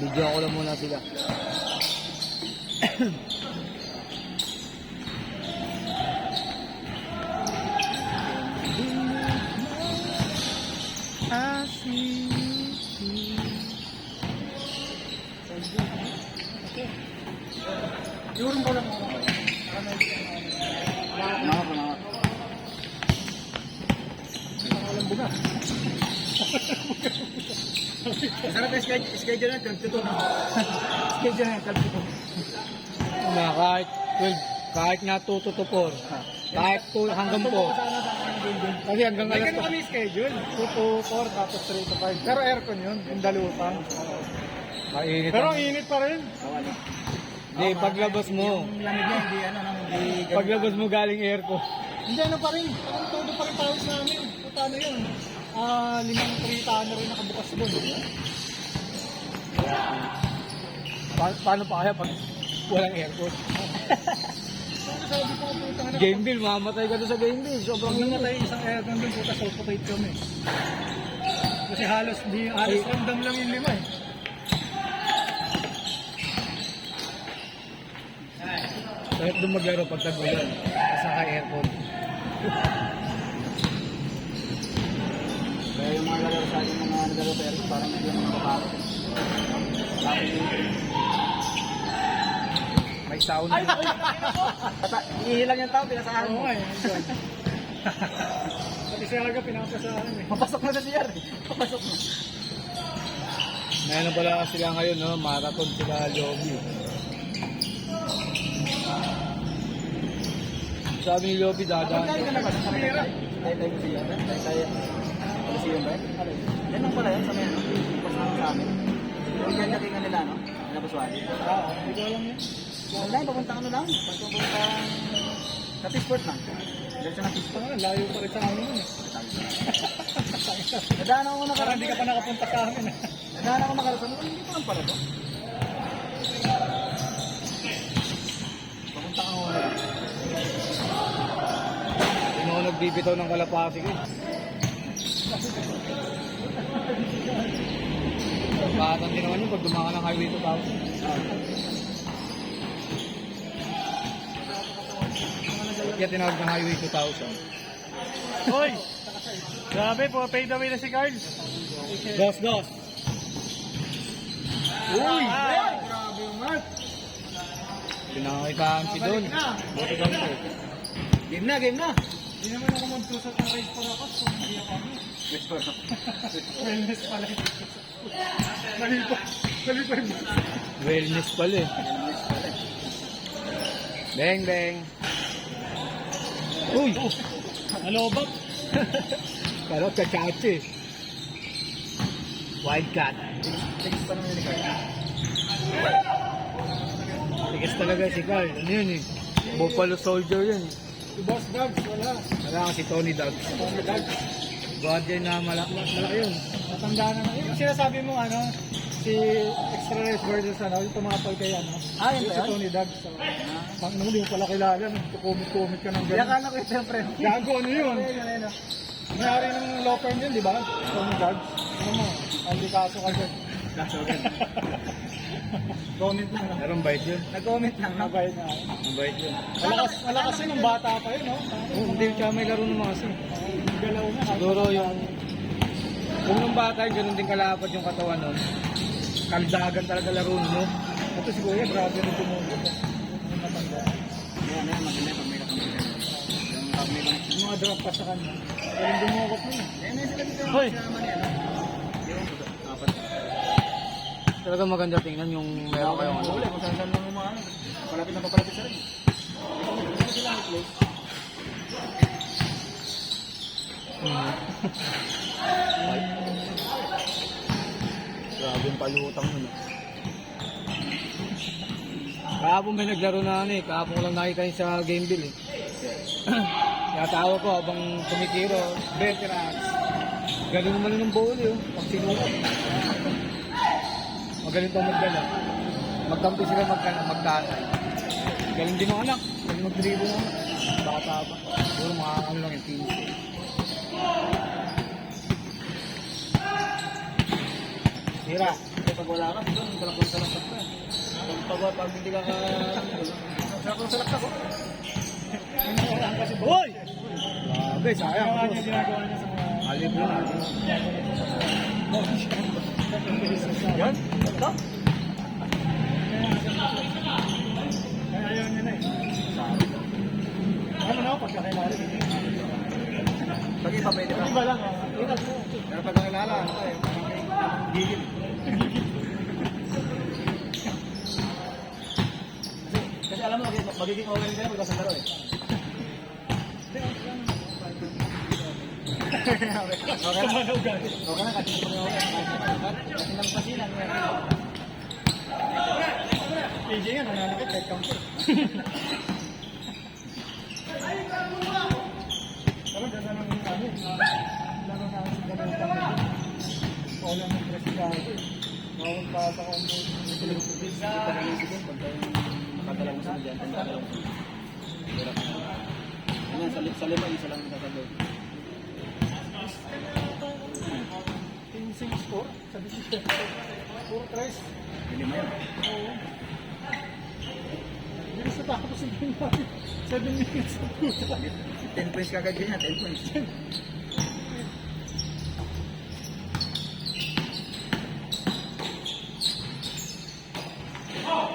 Video ko lang muna sila. Yung ko lang ako. Walang buga. Sarap yung schedule na 12 na. Schedule na 12. Na kahit 12, kahit nga 2 to 4. Kahit 2 hanggang 4. Kasi hanggang May alas ganun kami schedule. 2 to 4, tapos 3 to 5. Pero aircon yun, yung dalutan. mainit. Pero ang init pa rin. Hindi, paglabas mo. Yung lamig niya, hindi hindi ganun. Paglabas mo galing aircon. Hindi ano pa rin. Ang todo pa rin tawis namin. Paano yun? 5 krita na rin nakabukas doon. Paano pa kaya pag walang aircon? Sabi ko, puta na. Game bill, mamatay ka doon sa game bill. Sobrang Pag init. namatay isang aircon doon, puta suffocate kami. Kasi halos random lang yung 5 eh. Kahit doon maglaro pag tagulan. Kasi naka-aircon. Kaya yung mga lalaro sa akin, mga naglalaro sa aircon, parang medyo mga babae. May sauna. Ihilang yung tao, pinasahan mo. Oo nga eh. Pati si Aga, pinapasahan eh. Papasok na sa CR eh. Papasok na. Ngayon pala sila ngayon, no? Marathon sila Lobby. Sabi ni Lobby, dadaan. Tayo mo siya. Tayo. Ano siya ba? Yan lang pala yan sa may pas na sa amin. Yung yan katingan nila, no? Napaswali. Oo, hindi ko alam yan. Wala, papunta ano lang. Papunta sa Peaceport lang. Diyan sa Peaceport. Layo pa rin sa amin yun eh. Nadaan ako nakarating. Parang hindi ka pa nakapunta sa amin eh. Nadaan ako nakarating. Hindi ko lang pala to. Papunta ako na lang. Hindi ako nagbibitaw ng kalapati ko. Bakatan din naman yun pag dumaan ka ng highway 2000. Kaya tinawag ng highway 2000. Hoy! Grabe po, fade away na si Carl. Dos. Uy! Grabe yung Mark. Pinakitaan si Don. Buti ganito. Game na. Hindi naman ako magsusot ng race para ako kung hindi ako ano. Wellness pala. Mali pa yung Wellness pala eh. Beng. Uy! Alobak. Kala chachachi. Wildcat. Tigas pa naman yung Carl. Tigas talaga si Carl. Ano yun eh? Buffalo Soldier yun. Si Boss Dogs, wala. Wala si Tony Dogs. Tony Dogs. Guardian na malaki yun. Matanda na. Yung sinasabi mo ano, si Extra Race versus ano, yung tumapal kay ano. Yun si Tony Dogs. So, nung hindi mo pala kilala, kumit ka ng gano'n. Yakala ko yung siyempre. Gago ano yun? Mayari ng law firm yun, di ba? Tony Dogs. Ano mo, hindi kaso ka dyan. Kaso ka Comment lang. Meron bait yun. Nag-comment lang. Nabait na. Mabait yun. Malakas yun, nung bata pa yun, no? Hindi siya may laro ng mga kasi. Galaw na. Siguro yung... Kung nung bata, ganun din kalapad yung katawan nun. Kaldagan talaga laro nun, no? Ito si Kuya, grabe rin tumundo. Yung mga drop pa sa kanya. Galing dumukot mo eh. Hoy! Talaga maganda tingnan yung meron kayong ano. Kung saan lang yung mga ano. Palapit na papalapit sa rin. Grabe yung palutang nun. Kahapon may naglaro na ano eh. Kahapon ko lang nakita yun sa game bill eh. Kaya tawag ko habang tumitiro. Veterans. Galing naman ng bowl eh. Pag sinukat. Magaling pa magdala. Magkampi sila magtatay. Galing din ng anak. Galing mag-dribble ng anak. Bata pa. Puro mga ano lang yung team. Sira. pag wala ka, doon, talakpan ka. Pag hindi ka ka... Salak-salak ko. Hoy! Grabe, sayang. Ginagawa niya sa mga... Alip na natin. Yan? Ito? Kaya ayaw niya na eh. Ano na, pagkakilala. Pag iba pwede ka. Iba lang, Pero pag nakilala, ano ka eh, parang may gigil. Kasi alam mo, magiging okay ka na pagkasan laro eh. Okay na, kasi hindi mo okay. Kasi lang pasilan. PJ nga, nananakit kahit kampo. Pero ganda ng ano, laro na ang ganun kami. Paulan ng presidado eh. Bawal pa sa kampo. Sa pag-iisipin, pag makadala mo sa dyan, makadala mo sa dyan. Ayan, sa lima, isa lang sasabihin. Team 6-4, sabi si Steph. 4-3. Lima yan. Oo. Hindi sa tapos yung pinag 7 minutes sa puta. 10 points kagad ganyan, 10 points.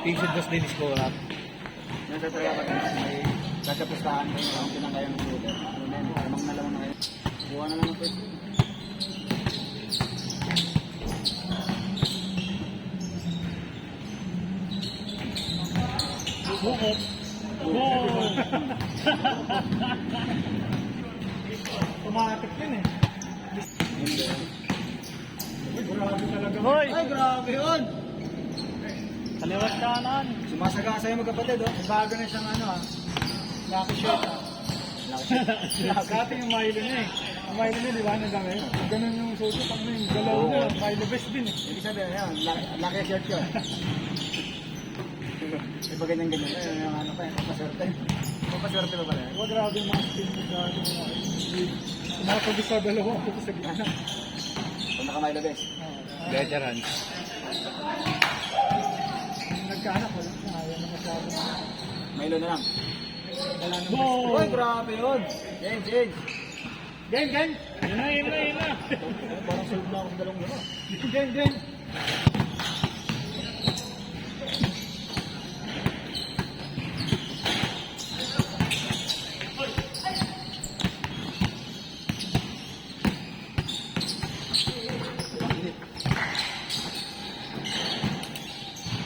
Tingsid dos din score up. Nasa talaga ka may kakapustahan kayo ang pinakayang shooter. Ano na yun, lamang na lamang na kayo. Buwan na lang ang pwede. Bukot. Wow! Tumatik yun eh. Grabe talaga. Hoy! Ay, grabe yun! Kaliwat kanan. Sumasagasa yung magkapatid, oh. Bago na siyang ano ah. Lucky shot ah. Dati yung Milo niya eh. Ang Milo niya, di ba? Ang dami. Ganun yung suso. Pang yung galaw niya. Milo best din eh. Ibig sabihin, yan, laki shirt yun. Iba ganyan-ganyan. Ayun, yung ano pa yan, papaswerte. Papaswerte pa pala yan. Huwag grabe yung mga spin mo grabe mo. Nakapagod sa dalawa ako sa gitna. Kung nakamay the best. Veterans. Nagkaanak wala. Ayaw na masyado. Milo na lang. Wala na. Uy, grabe yun! Change, change! Game, game! Yun na, yun na, yun na. Parang solve na akong dalawang gano'n. Game, game!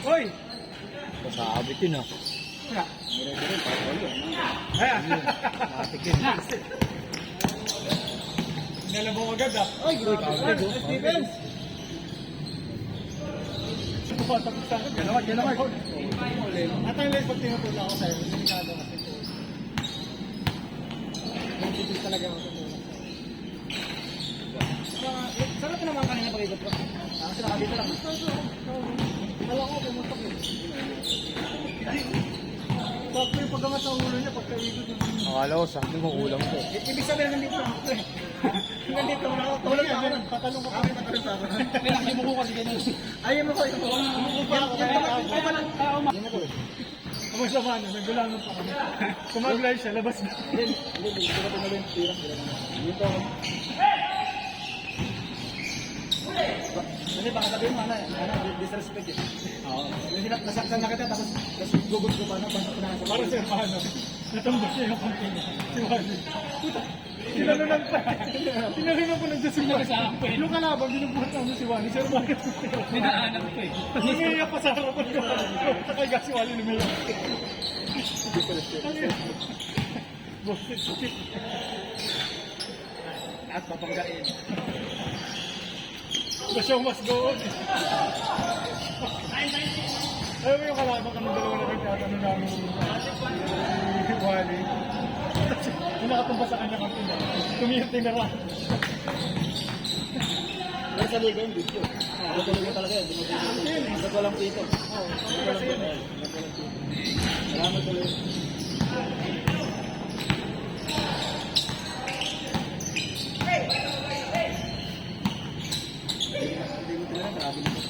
Hoy! Kasabit yun ah. Kaya, meron din, parang walo. Ayan! Matik yun. Nalabong agad ah. Ay, grabe yun! Stevens! Tapos sa akin. Ganawad, ganawad! At ang late pag tinutula ako sa'yo, delikado kasi po. Sensitive talaga ako sa Sarap naman kanina pag-ikot ko. Kasi nakadito lang. Alam ko, pumuntok eh. Bakit yung pagkamat sa ulo niya, pagkaikot yung... Akala ko sa akin kung ulam ko. Ibig sabihin, nandito lang ako eh. Nandito lang ako. Tulog ako. Patalong ko kami, patalong pa ako. May nakimuko kasi ganyan. Ayaw mo ko. Umuko pa ako. Ayaw mo ko eh. Ang masama na, naggulangan pa kami. Kumag-live siya, labas na. Hindi, gusto ko na rin. Dito ako. Kasi baka sabihin mo, disrespect eh. Oo. Nasaktan na kita, tapos gugot ko pa, pasok ko na sa Para siya paano? Natambos niya yung kampi niya. Si Wally. Puta, tinalunan pa. Tinalunan ko nandiyan si Wally. Yung kalaban, binubuhat namin si Wally. Sir, bakit? Dinaanan ko eh. Umiiyak pa sa harapan ko. Sakay si Wally lumiyak. Bullshit. At papanggain. The show must go on. Alam mo yung kalaban kami dalawa na nagtatanong namin si Wally. Yung nakatumba sa kanya kampi na. Tumiyati na lang. Pero sa liga yung video. Tuloy talaga yun. Ba't walang pito? Kasi yun eh. Salamat tuloy. Hindi mo tinala, grabe naman.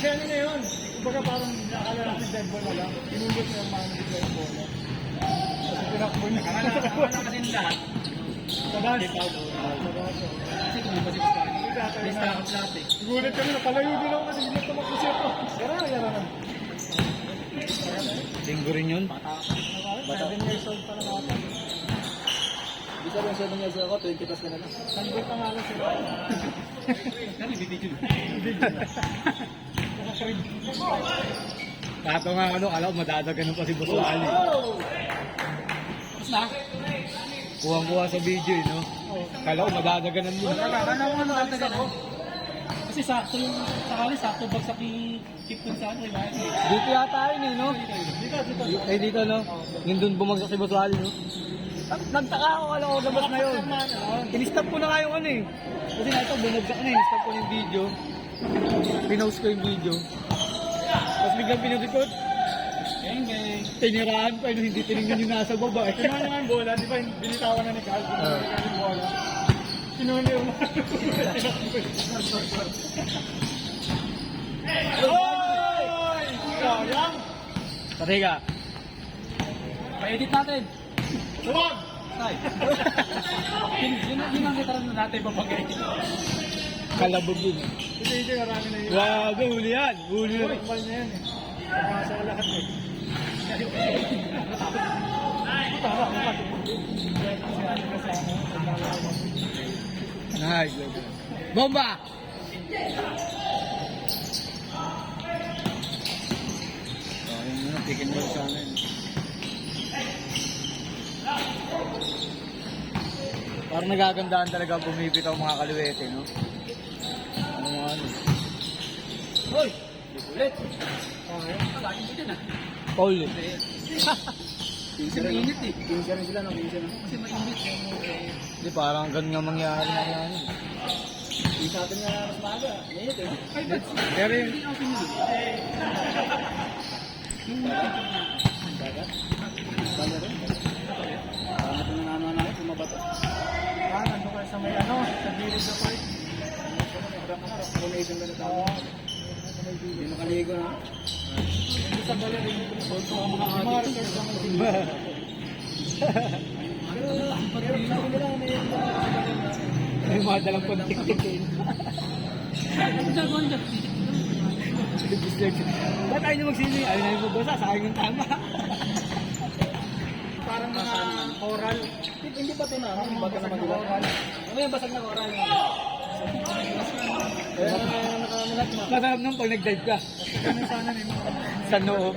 Kasi ano na yun, kumbaga parang nakakala natin dead ball na lang, inulot na yung mga nag-dead ball. Kasi tinakbo niya. Akala ka din lahat. Kadas. Kasi tumibas yung Stan. May stock plastic. Gulat kami, napalayo din ako kasi hindi tumakbo siya po. Yara na. Linggo rin yun. 7 years old pa na natin. Di ka ba 7 years ako, 20 plus ka na lang. Sanggol pa nga lang sila. Kani, bibigil. Kato nga ano, alam ko madadaganan pa si Boss Ali. Tapos na? Kuha-kuha sa video eh, no? Kala ko madadaganan mo. Kala mo ano kanta ka Kasi sakto yung sakali, sakto bag sa keep dun sa ano, iba. Dito yata yun eh, no? Dito. Eh dito, no? Yung dun bumagsak si Boss Ali, no? Nagtaka ako, alam ko labas na yun. In-stop ko na nga yung ano eh. Kasi na ito, bumagsak na eh. In-stop ko yung video. Pinost ko yung video. Tapos biglang pinagikot. Geng. Tinirahan pa yun, hindi tinignan yung nasa baba eh. Kinuha naman bola, di ba? Binitawan na ni Carl. Kinuha yung bola. Kinuha niya yung Oy! Sayang! Pati ka. Pa-edit natin. Huwag! Yun ang literal na natin papagay. Kalabog yun eh. Kasi ito yung marami na yun. Grabe, huli yan. Huli yan. Ball niya yan eh. Pagkasa ko lahat eh. Tama, Nice. Bomba! Ayun na, pick and roll sana yun. Parang nagagandaan talaga bumipit ang mga kaluwete, no? Ano mga ano? Hoy! Ulit! Lagi mo dyan ah. Paul eh. Kasi mainit eh. 15 rin sila, no? 15 na. Kasi mainit. Hindi, parang ganun nga mangyari na yan. Yung sa atin nga mas maaga. Mainit eh. Pero yun, Hindi ako pinili. Bagat? Bagat rin? Parang ito na naman namin, sumabato. nandun kayo sa may ano, sa gilid na park. Combination ka na tao. Hindi makaligo na. Hindi sa balarin. Yung mga research naman din. Pero sabi nila may may mga dalang kontik-tik eh. Ba't ayaw nyo magsili? Ayaw na yung mabasa, sa akin yung tama. parang mga oral. Hindi pa ito na. Hindi ba ito na mag-iwan? Ano yung basag na oral? Kaya nakanalat mo. Masarap nung pag nag-dive ka. Ano sana may mga Sa noo.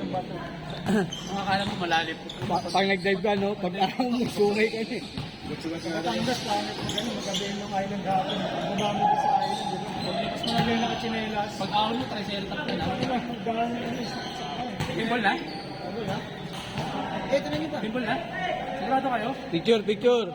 Mga kala mo malalim. Pag nag-dive ka, no? Pag araw mo, sungay ka eh. Batangas planet mo gano'n, magabihin yung island hapon. Baba mo doon sa island. Mas mga yung nakachinelas. Pag ahon mo, triceratops ka na. Gano'n yung sa akin. Bimbol na? Ano na? Ito na nyo pa. Bimbol na? Sigurado kayo? Picture, picture.